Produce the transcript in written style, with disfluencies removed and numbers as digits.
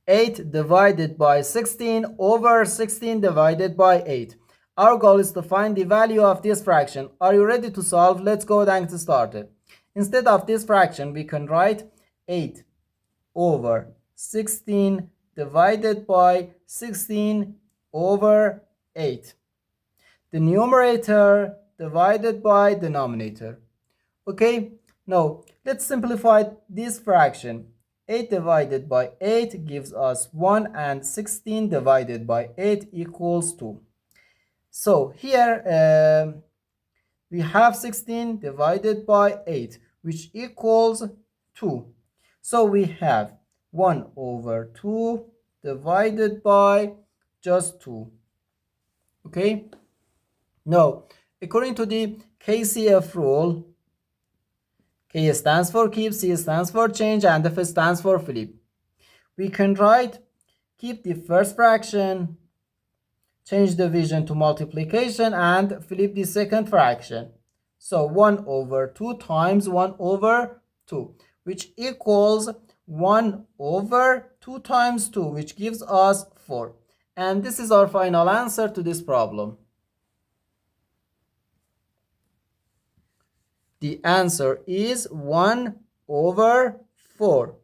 8 divided by 16 over 16 divided by 8. Our goal is to find the value of this fraction. Are you ready to solve? Let's go and get started. Instead of this fraction, we can write 8 over 16 divided by 16 over 8. The numerator divided by denominator. Okay, now let's simplify this fraction. 8 divided by 8 gives us 1 and 16 divided by 8 equals 2. So here we have 16 divided by 8 which equals 2. So we have 1 over 2 divided by just 2. Okay, now according to the KCF rule, K stands for keep, C stands for change, and F stands for flip. We can write keep the first fraction, change division to multiplication, and flip the second fraction. So 1 over 2 times 1 over 2, which equals 1 over 2 times 2, which gives us 4. And this is our final answer to this problem. The answer is 1 over 4.